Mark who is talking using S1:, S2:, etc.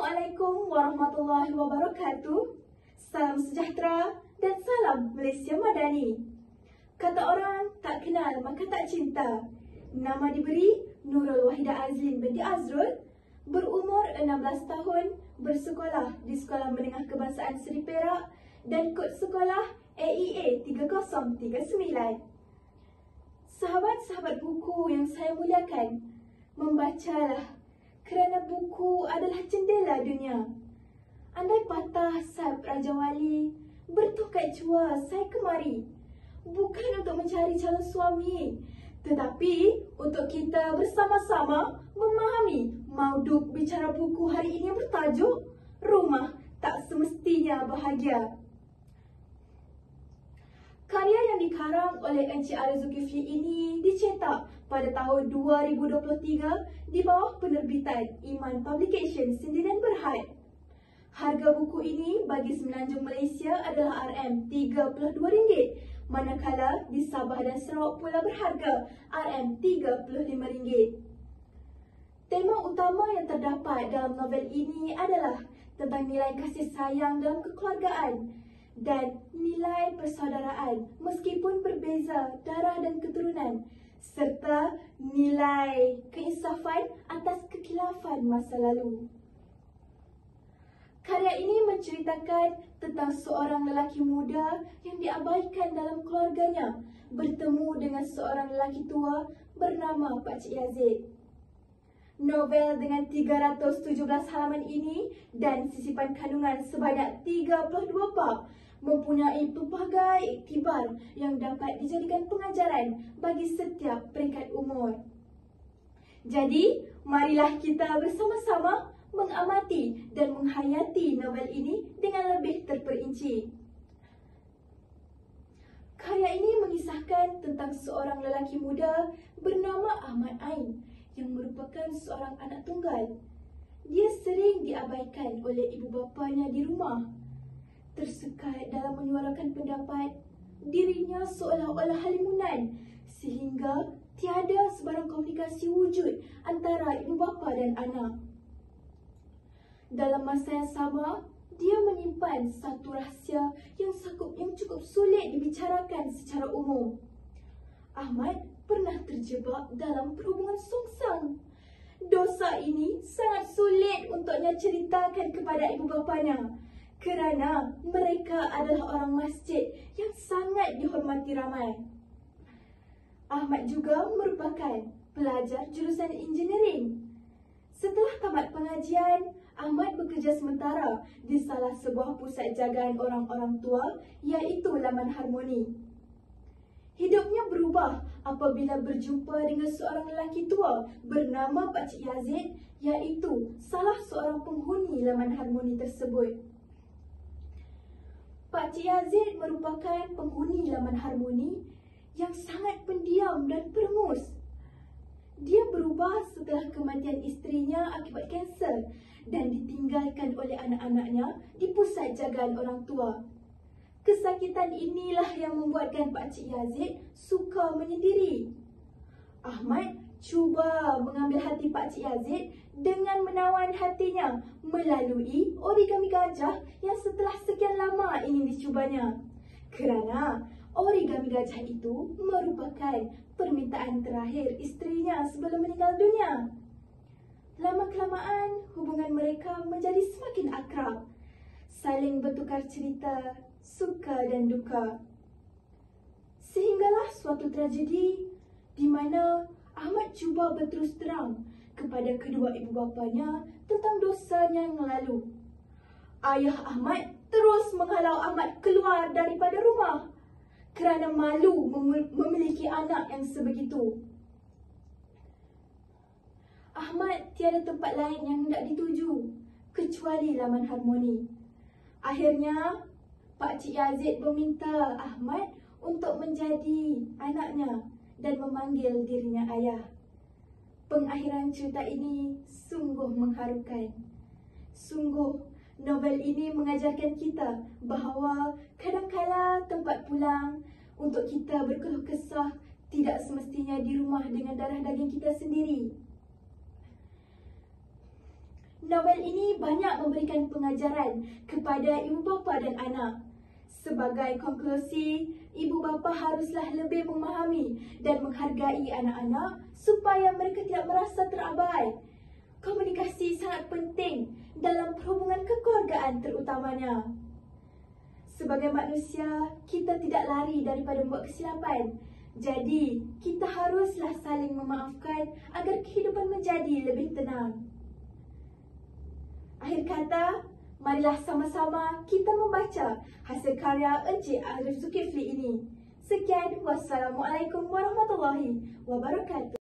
S1: Assalamualaikum warahmatullahi wabarakatuh. Salam sejahtera dan salam Malaysia Madani. Kata orang, tak kenal maka tak cinta. Nama diberi Nurul Wahidah Azlin binti Azrul. Berumur 16 tahun, bersekolah di Sekolah Menengah Kebangsaan Seri Perak dan kod sekolah AEA 3039. Sahabat-sahabat buku yang saya muliakan, membacalah kerana buku adalah jendela dunia. Andai patah sayap Raja Wali, bertongkat jua saya kemari. Bukan untuk mencari calon suami, tetapi untuk kita bersama-sama memahami mauduk bicara buku hari ini yang bertajuk Rumah Tak Semestinya Bahagia. Karya yang dikarang oleh Encik Ali Zulkifli ini dicetak pada tahun 2023 di bawah penerbitan Iman Publication Sendirian Berhad. Harga buku ini bagi Semenanjung Malaysia adalah RM32, manakala di Sabah dan Sarawak pula berharga RM35. Tema utama yang terdapat dalam novel ini adalah tentang nilai kasih sayang dalam kekeluargaan dan nilai persaudaraan meskipun berbeza darah dan keturunan, serta nilai keinsafan atas kekhilafan masa lalu. Karya ini menceritakan tentang seorang lelaki muda yang diabaikan dalam keluarganya bertemu dengan seorang lelaki tua bernama Pakcik Yazid. Novel dengan 317 halaman ini dan sisipan kandungan sebanyak 32 bab mempunyai pelbagai iktibar yang dapat dijadikan pengajaran bagi setiap peringkat umur. Jadi, marilah kita bersama-sama mengamati dan menghayati novel ini dengan lebih terperinci. Karya ini mengisahkan tentang seorang lelaki muda bernama Ahmad Ain yang merupakan seorang anak tunggal. Dia sering diabaikan oleh ibu bapanya di rumah. Tersekat dalam menyuarakan pendapat, dirinya seolah-olah halimunan sehingga tiada sebarang komunikasi wujud antara ibu bapa dan anak. Dalam masa yang sama, dia menyimpan satu rahsia yang cukup sulit dibicarakan secara umum. Ahmad pernah terjebak dalam perhubungan songsang. Dosa ini sangat sulit untuknya ceritakan kepada ibu bapanya kerana mereka adalah orang masjid yang sangat dihormati ramai. Ahmad juga merupakan pelajar jurusan engineering. Setelah tamat pengajian, Ahmad bekerja sementara di salah sebuah pusat jagaan orang-orang tua iaitu Laman Harmoni. Hidupnya berubah apabila berjumpa dengan seorang lelaki tua bernama Pakcik Yazid iaitu salah seorang penghuni Laman Harmoni tersebut. Pakcik Yazid merupakan penghuni Laman Harmoni yang sangat pendiam dan perengus. Dia berubah setelah kematian isterinya akibat kanser dan ditinggalkan oleh anak-anaknya di pusat jagaan orang tua. Kesakitan inilah yang membuatkan Pakcik Yazid suka menyendiri. Ahmad cuba mengambil hati Pakcik Yazid dengan menawan hatinya melalui origami gajah yang setelah sekian lama ingin dicubanya. Kerana origami gajah itu merupakan permintaan terakhir isterinya sebelum meninggal dunia. Lama-kelamaan hubungan mereka menjadi semakin akrab, saling bertukar cerita, suka dan duka. Sehinggalah suatu tragedi di mana Ahmad cuba berterus terang kepada kedua ibu bapanya tentang dosanya yang lalu. Ayah Ahmad terus menghalau Ahmad keluar daripada rumah kerana malu memiliki anak yang sebegitu. Ahmad tiada tempat lain yang hendak dituju kecuali Laman Harmoni. Akhirnya, Pakcik Yazid meminta Ahmad untuk menjadi anaknya dan memanggil dirinya ayah. Pengakhiran cerita ini sungguh mengharukan. Sungguh, novel ini mengajarkan kita bahawa kadangkala tempat pulang untuk kita berkeluh kesah tidak semestinya di rumah dengan darah daging kita sendiri. Novel ini banyak memberikan pengajaran kepada ibu bapa dan anak. Sebagai konklusi, ibu bapa haruslah lebih memahami dan menghargai anak-anak supaya mereka tidak merasa terabai. Komunikasi sangat penting dalam perhubungan kekeluargaan terutamanya. Sebagai manusia, kita tidak lari daripada membuat kesilapan. Jadi, kita haruslah saling memaafkan agar kehidupan menjadi lebih tenang. Akhir kata, marilah sama-sama kita membaca hasil karya Encik Arif Zulkifli ini. Sekian, wassalamualaikum warahmatullahi wabarakatuh.